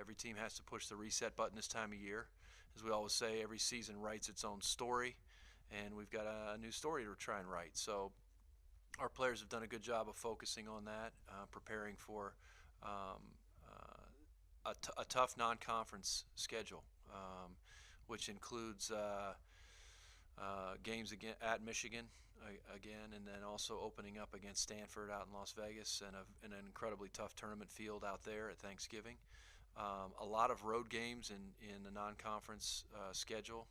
Every team has to push the reset button this time of year. As we always say, every season writes its own story, and we've got a new story to try and write. So our players have done a good job of focusing on that, preparing for a tough non-conference schedule, which includes games again at Michigan again, and then also opening up against Stanford out in Las Vegas, and an incredibly tough tournament field out there at Thanksgiving. A lot of road games in the non-conference schedule,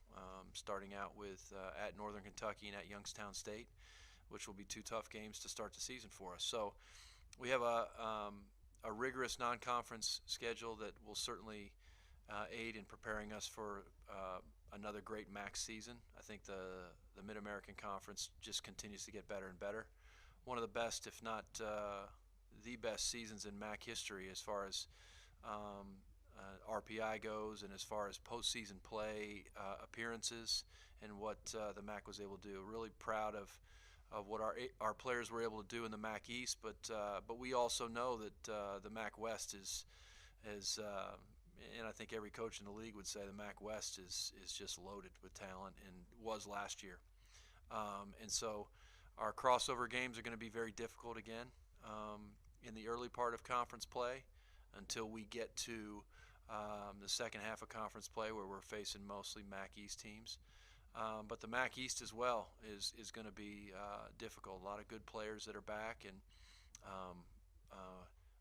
starting out with at Northern Kentucky and at Youngstown State, which will be two tough games to start the season for us. So we have a rigorous non-conference schedule that will certainly aid in preparing us for another great MAC season. I think the Mid-American Conference just continues to get better and better. One of the best, if not the best seasons in MAC history as far as RPI goes, and as far as postseason play appearances and what the MAC was able to do. Really proud of what our players were able to do in the MAC East, but we also know that the MAC West is and I think every coach in the league would say the MAC West is just loaded with talent, and was last year. And so our crossover games are going to be very difficult again in the early part of conference play until we get to the second half of conference play, where we're facing mostly MAC East teams. But the MAC East as well is going to be difficult. A lot of good players that are back, and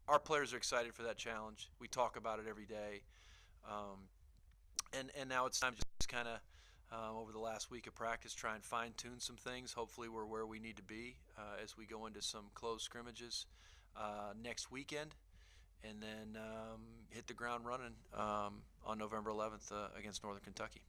our players are excited for that challenge. We talk about it every day, and now it's time to just kind of over the last week of practice try and fine-tune some things. Hopefully we're where we need to be as we go into some close scrimmages next weekend, and then hit the ground running on November 11th against Northern Kentucky.